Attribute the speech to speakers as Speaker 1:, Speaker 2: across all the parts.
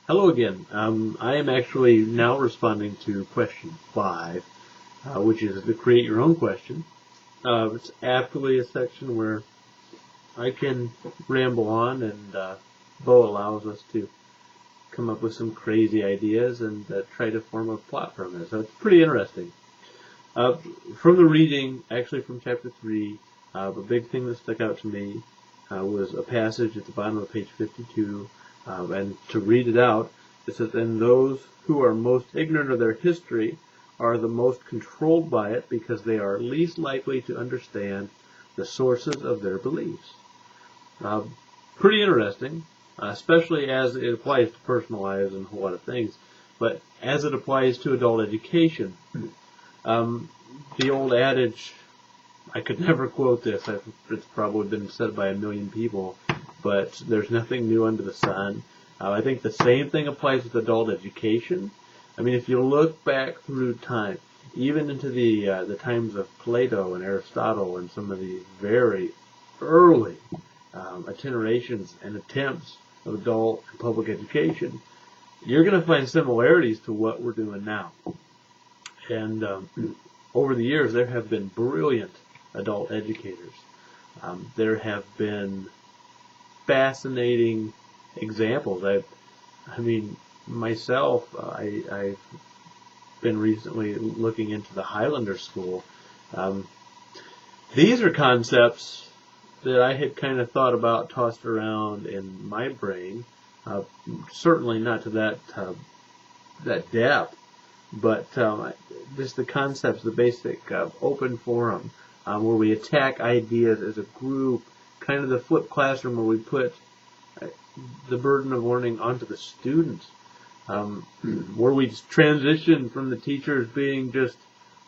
Speaker 1: Hello again. I am actually now responding to question 5, which is to create your own question. It's actually a section where I can ramble on, and Bo allows us to come up with some crazy ideas and try to form a plot from it. So it's pretty interesting. Uh, from the reading, actually from chapter 3, the big thing that stuck out to me was a passage at the bottom of page 52, and to read it out, it says, "And those who are most ignorant of their history are the most controlled by it because they are least likely to understand the sources of their beliefs." Uh, Pretty interesting, especially as it applies to personal lives and a whole lot of things, but as it applies to adult education. Um, the old adage, I could never quote this, it's probably been said by a million people, but there's nothing new under the sun. I think the same thing applies with adult education. I mean, if you look back through time, even into the times of Plato and Aristotle and some of the very early itinerations and attempts of adult and public education, you're going to find similarities to what we're doing now. And over the years, there have been brilliant adult educators. There have been fascinating examples. I mean, myself, I've been recently looking into the Highlander School. Um, these are concepts that I had kind of thought about, tossed around in my brain. Certainly not to that depth, but just the concepts, the basic open forum, where we attack ideas as a group, kind of the flipped classroom where we put the burden of learning onto the students, where we transition from the teachers being just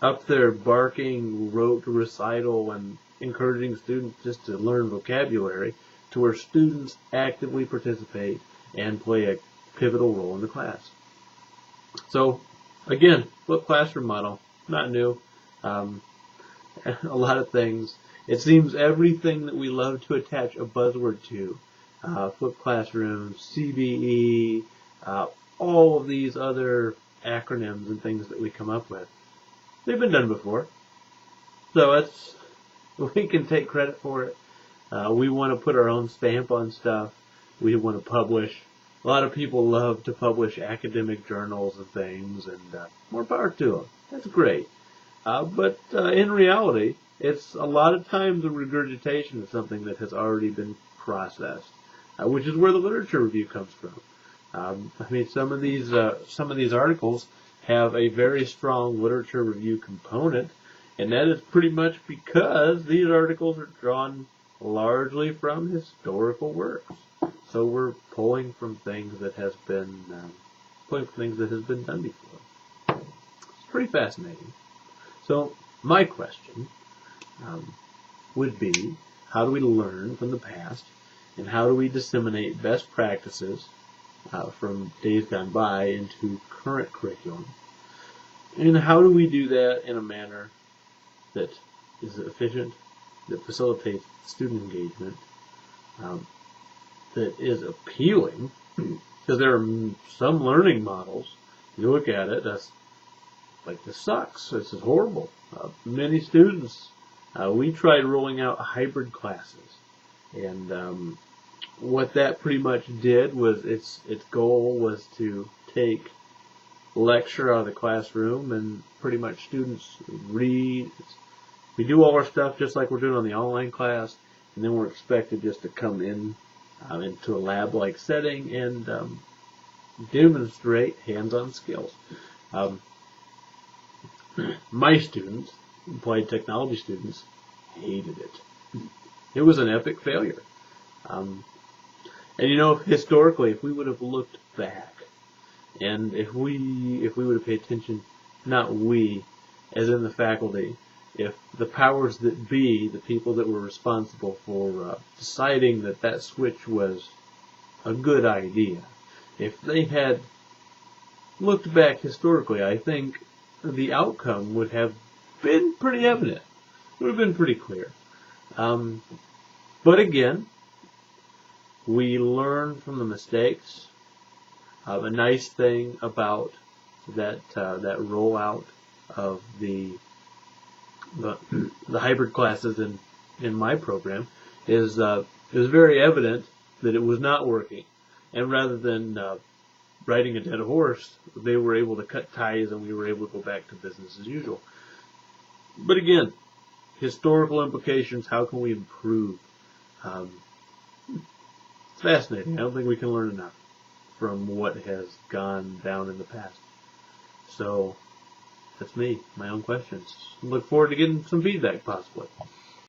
Speaker 1: up there barking rote recital and encouraging students just to learn vocabulary, to where students actively participate and play a pivotal role in the class. So, again, flipped classroom model, not new. A lot of things. It seems everything that we love to attach a buzzword to, flipped classroom, CBE, all of these other acronyms and things that we come up with, they've been done before. So we can take credit for it. We want to put our own stamp on stuff. We want to publish. A lot of people love to publish academic journals and things, and more power to them. That's great. But in reality, it's a lot of times a regurgitation of something that has already been processed, which is where the literature review comes from. I mean, some of these articles have a very strong literature review component, and that is pretty much because these articles are drawn largely from historical works. So we're pulling from things that has been done before. It's pretty fascinating. So my question would be, how do we learn from the past, and how do we disseminate best practices from days gone by into current curriculum? And how do we do that in a manner that is efficient, that facilitates student engagement, that is appealing? Because there are some learning models, you look at it, that's like, this sucks, this is horrible. Many students, we tried rolling out hybrid classes, and what that pretty much did was its goal was to take lecture out of the classroom, and pretty much students read. We do all our stuff just like we're doing on the online class, and then we're expected just to come in into a lab-like setting and demonstrate hands-on skills. My students, applied technology students, hated it. It was an epic failure. And historically, if we would have looked back, and if we would have paid attention, not we, as in the faculty, if the powers that be, the people that were responsible for deciding that switch was a good idea, if they had looked back historically, I think the outcome would have been pretty evident. It would have been pretty clear. But again, we learn from the mistakes. A nice thing about that rollout of the hybrid classes in my program is it was very evident that it was not working, and rather than riding a dead horse, they were able to cut ties, and we were able to go back to business as usual. But again, historical implications. How can we improve? It's fascinating. I don't think we can learn enough from what has gone down in the past. So that's me, my own questions. Look forward to getting some feedback, possibly.